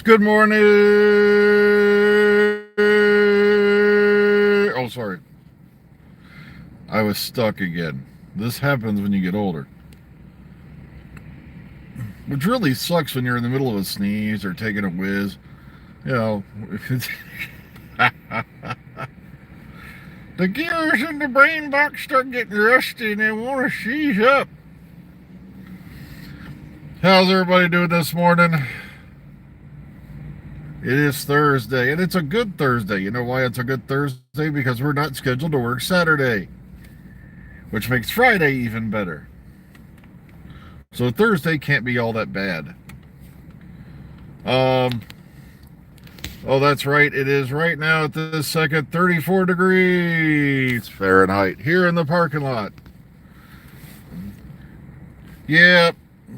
Good morning. Oh, sorry. I was stuck again. This happens when you get older. Which really sucks when you're in the middle of a sneeze or taking a whiz. You know, the gears in the brain box start getting rusty and they want to seize up. How's everybody doing this morning? It is Thursday, and it's a good Thursday. You know why it's a good Thursday? Because we're not scheduled to work Saturday, which makes Friday even better. So Thursday can't be all that bad. Oh, that's right. It is right now at this second 34 degrees Fahrenheit here in the parking lot. Yeah,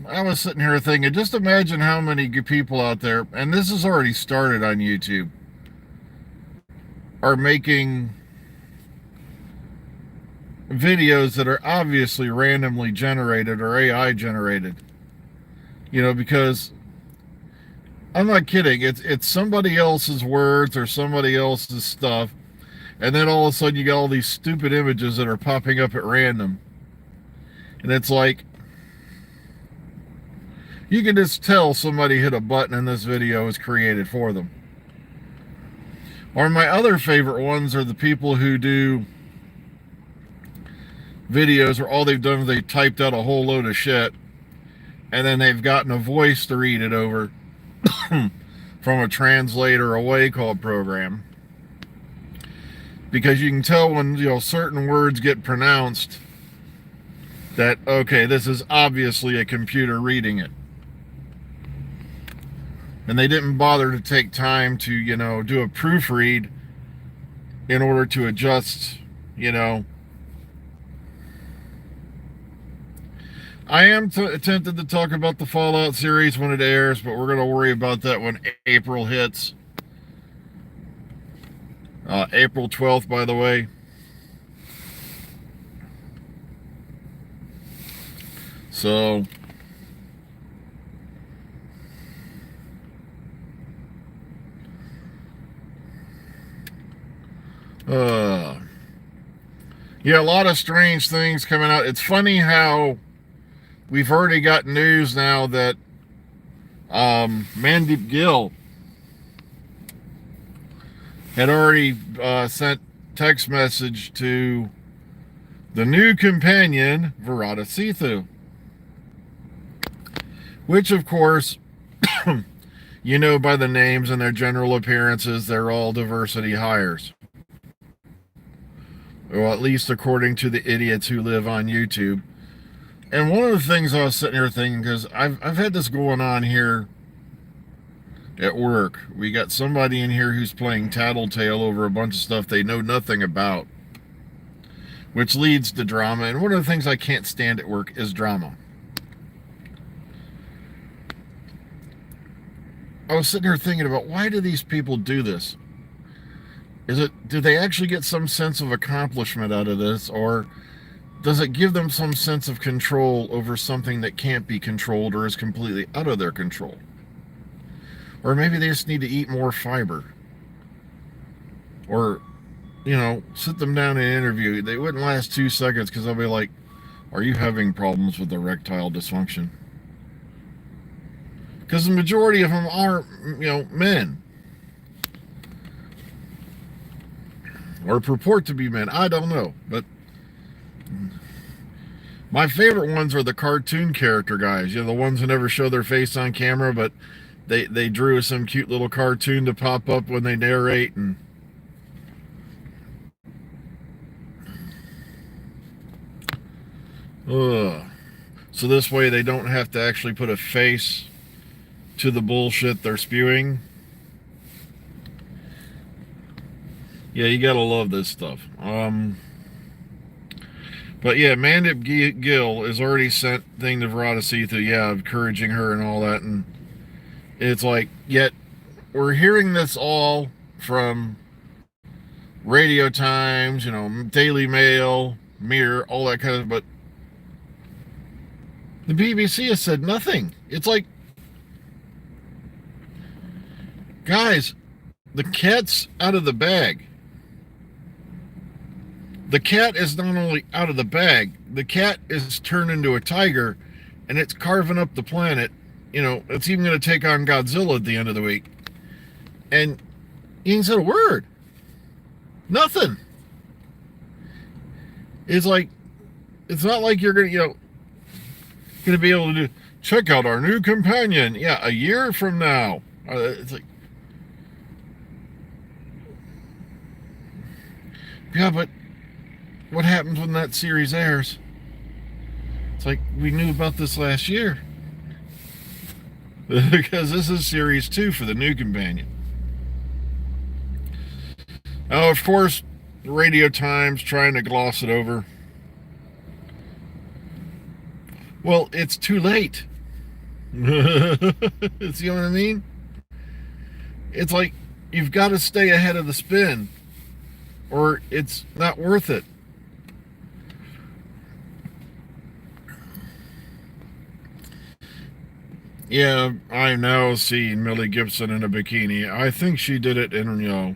I was sitting here thinking, just imagine how many people out there, and this has already started on YouTube, are making videos that are obviously randomly generated or AI generated. You know, because I'm not kidding. It's somebody else's words or somebody else's stuff, and then all of a sudden you got all these stupid images that are popping up at random. And it's like, you can just tell somebody hit a button and this video was created for them. Or my other favorite ones are the people who do videos where all they've done is they typed out a whole load of shit and then they've gotten a voice to read it over from a translator away called program. Because you can tell when, you know, certain words get pronounced that, okay, this is obviously a computer reading it. And they didn't bother to take time to, you know, do a proofread in order to adjust, you know. I am tempted to talk about the Fallout series when it airs, but we're going to worry about that when April hits. April 12th, by the way. So, yeah, a lot of strange things coming out. It's funny how we've already got news now that Mandeep Gill had already sent text message to the new companion, Virata Sethu. Which, of course, you know by the names and their general appearances, they're all diversity hires. Or at least according to the idiots who live on YouTube. And one of the things I was sitting here thinking, because I've had this going on here at work. We got somebody in here who's playing tattletale over a bunch of stuff they know nothing about, which leads to drama. And one of the things I can't stand at work is drama. I was sitting here thinking about, why do these people do this? Do they actually get some sense of accomplishment out of this, or does it give them some sense of control over something that can't be controlled or is completely out of their control? Or maybe they just need to eat more fiber. Or, you know, sit them down in an interview. They wouldn't last 2 seconds because they'll be like, are you having problems with erectile dysfunction? Because the majority of them are, you know, men. Or purport to be men. I don't know. But my favorite ones are the cartoon character guys. You know, the ones who never show their face on camera, but they drew some cute little cartoon to pop up when they narrate. And so this way they don't have to actually put a face to the bullshit they're spewing. Yeah, you gotta love this stuff. But yeah, Mandeep Gill has already sent thing to Virata Sethu, yeah, encouraging her and all that, and it's like, yet we're hearing this all from Radio Times, you know, Daily Mail, Mirror, all that kind of, but the BBC has said nothing. It's like, Guys, the cat's out of the bag. The cat is not only out of the bag, the cat is turned into a tiger and it's carving up the planet. You know, it's even going to take on Godzilla at the end of the week. And he ain't said a word. Nothing. It's like, it's not like you're going to, going to be able to do, check out our new companion. Yeah, a year from now. It's like, yeah, but what happens when that series airs? It's like, we knew about this last year. Because this is series 2 for the new companion. Now, of course, Radio Times trying to gloss it over. Well, it's too late. See what I mean? It's like, you've got to stay ahead of the spin, or it's not worth it. Yeah, I now see Millie Gibson in a bikini. I think she did it in,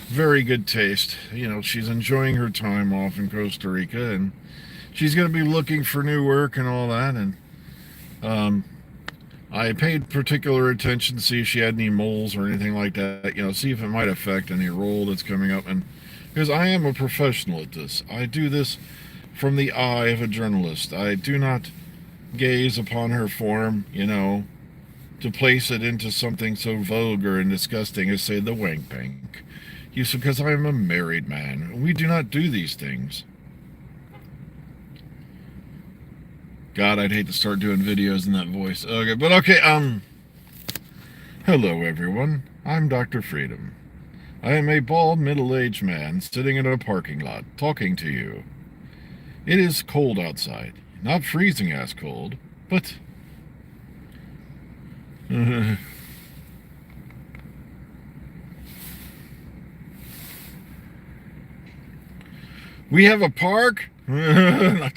very good taste. She's enjoying her time off in Costa Rica, and she's going to be looking for new work and all that. And I paid particular attention to see if she had any moles or anything like that. See if it might affect any role that's coming up. And because I am a professional at this, I do this from the eye of a journalist. I do not gaze upon her form, to place it into something so vulgar and disgusting as, say, the wank bank. Because I am a married man. We do not do these things. God, I'd hate to start doing videos in that voice. Okay, but okay, hello everyone. I'm Dr. Freedom. I am a bald, middle-aged man sitting in a parking lot talking to you. It is cold outside. Not freezing ass cold, but we have a park. I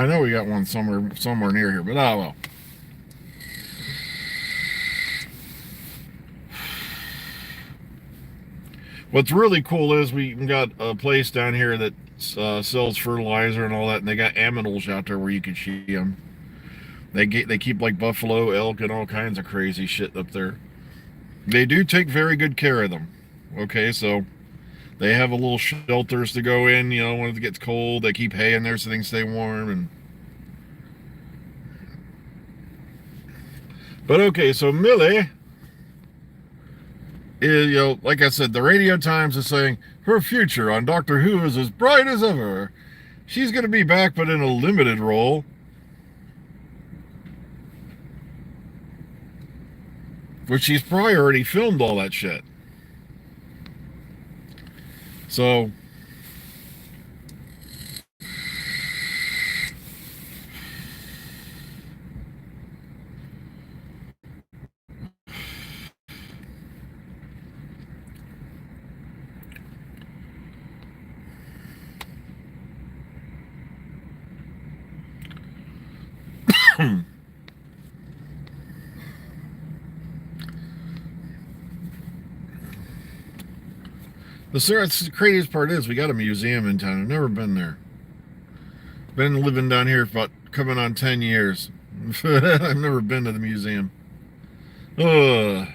know we got one somewhere near here, but oh well. What's really cool is we got a place down here that sells fertilizer and all that, and they got aminals out there where you can see them. They keep like buffalo, elk, and all kinds of crazy shit up there. They do take very good care of them. Okay, so they have a little shelters to go in, when it gets cold. They keep hay in there so things stay warm. But okay, so Millie is, like I said, the Radio Times is saying her future on Doctor Who is as bright as ever. She's going to be back, but in a limited role. Which she's probably already filmed all that shit. So, the craziest part is we got a museum in town. I've never been there. Been living down here for about coming on 10 years. I've never been to the museum. Ugh.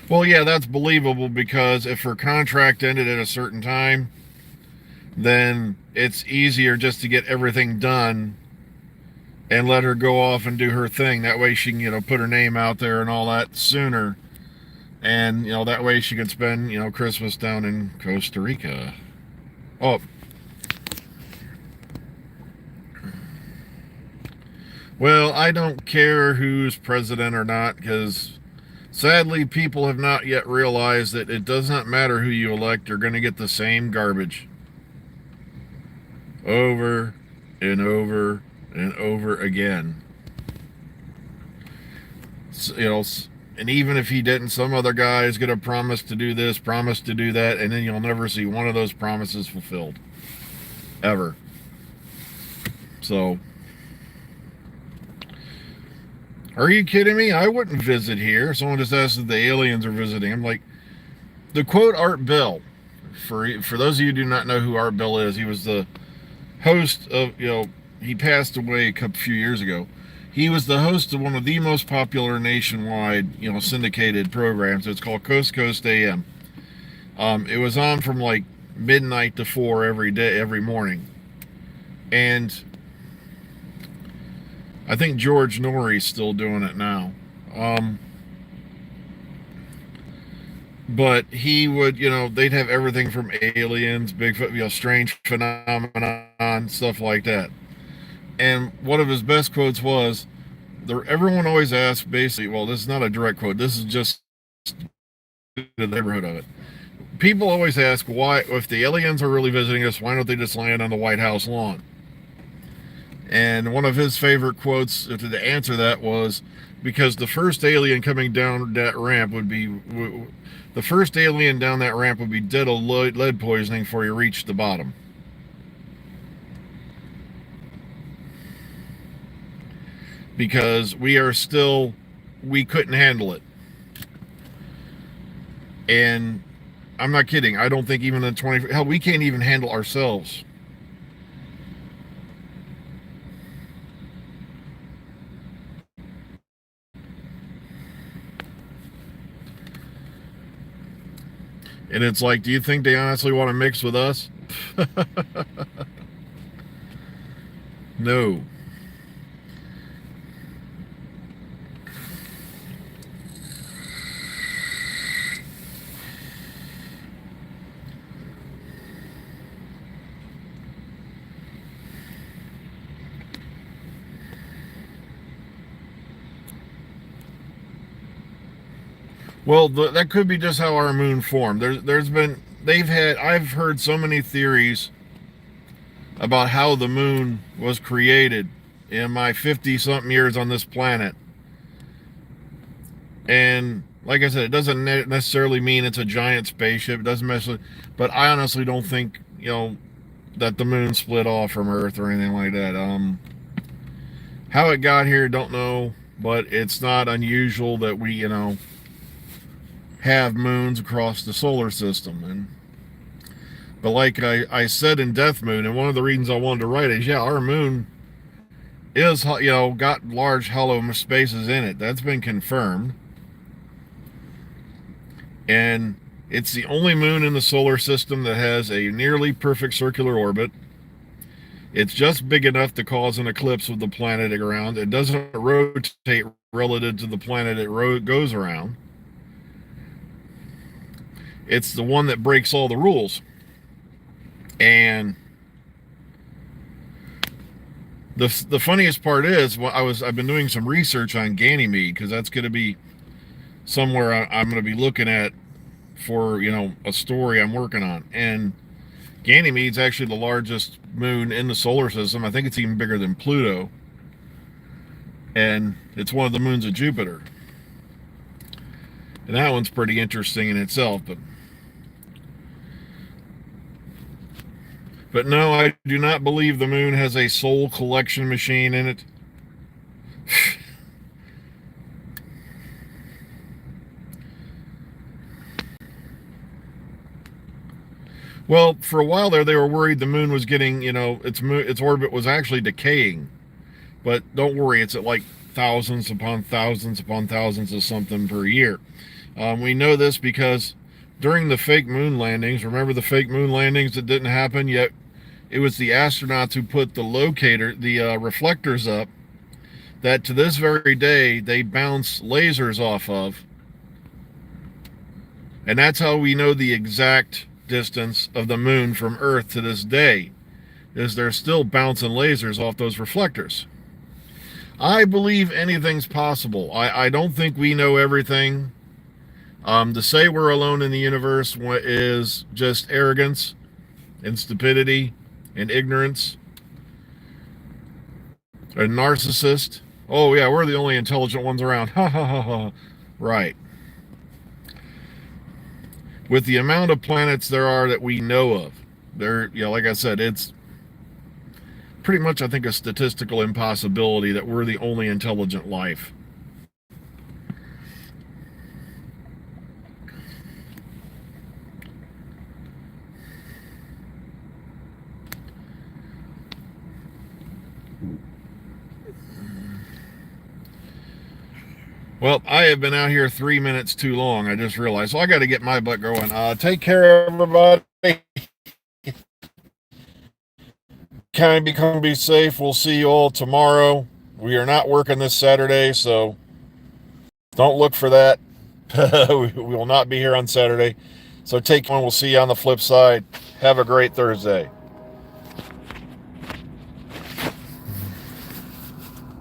Well, yeah, that's believable because if her contract ended at a certain time, then it's easier just to get everything done and let her go off and do her thing. That way she can, put her name out there and all that sooner. And, that way she can spend, Christmas down in Costa Rica. Oh. Well, I don't care who's president or not, because sadly people have not yet realized that it does not matter who you elect. You're going to get the same garbage. Over and over and over again. So, And even if he didn't, some other guy is going to promise to do this, promise to do that, and then you'll never see one of those promises fulfilled. Ever. So, are you kidding me? I wouldn't visit here. Someone just asked if the aliens are visiting. I'm like, the quote Art Bell, for those of you who do not know who Art Bell is, he was the host of, he passed away a few years ago. He was the host of one of the most popular nationwide, syndicated programs. It's called Coast to Coast AM. It was on from like midnight to 4 every day, every morning. And I think George Norrie's still doing it now. But he would, they'd have everything from aliens, Bigfoot, strange phenomenon, stuff like that. And one of his best quotes was, everyone always asks, basically, well, this is not a direct quote. This is just the neighborhood of it. People always ask, why, if the aliens are really visiting us, why don't they just land on the White House lawn? And one of his favorite quotes to answer that was, because the first alien coming down that ramp would be, the first alien down that ramp would be dead of lead poisoning before you reach the bottom. Because we couldn't handle it. And I'm not kidding. I don't think even in hell, we can't even handle ourselves. And it's like, do you think they honestly want to mix with us? No. Well, that could be just how our moon formed. I've heard so many theories about how the moon was created in my 50-something years on this planet. And like I said, it doesn't necessarily mean it's a giant spaceship. It doesn't necessarily, but I honestly don't think, that the moon split off from Earth or anything like that. How it got here, don't know, but it's not unusual that we, have moons across the solar system. But like I said in Death Moon, and one of the reasons I wanted to write is, our moon is, got large hollow spaces in it. That's been confirmed. And it's the only moon in the solar system that has a nearly perfect circular orbit. It's just big enough to cause an eclipse of the planet around. It doesn't rotate relative to the planet it goes around. It's the one that breaks all the rules. And the funniest part is, I've been doing some research on Ganymede, because that's going to be somewhere I'm going to be looking at for, a story I'm working on. And Ganymede's actually the largest moon in the solar system. I think it's even bigger than Pluto. And it's one of the moons of Jupiter. And that one's pretty interesting in itself, But no, I do not believe the moon has a soul collection machine in it. Well, for a while there, they were worried the moon was getting, its orbit was actually decaying. But don't worry, it's at like thousands upon thousands upon thousands of something per year. We know this because during the fake moon landings, remember the fake moon landings that didn't happen yet? It was the astronauts who put the reflectors up, that to this very day they bounce lasers off of. And that's how we know the exact distance of the moon from Earth to this day, is they're still bouncing lasers off those reflectors. I believe anything's possible. I don't think we know everything. To say we're alone in the universe is just arrogance and stupidity and ignorance. A narcissist. Oh yeah, we're the only intelligent ones around. Ha ha ha ha. Right. With the amount of planets there are that we know of, there, like I said, it's pretty much, I think, a statistical impossibility that we're the only intelligent life. Well, I have been out here 3 minutes too long. I just realized. So I got to get my butt going. Take care, everybody. Be safe. We'll see you all tomorrow. We are not working this Saturday, so don't look for that. We will not be here on Saturday. So take one. We'll see you on the flip side. Have a great Thursday.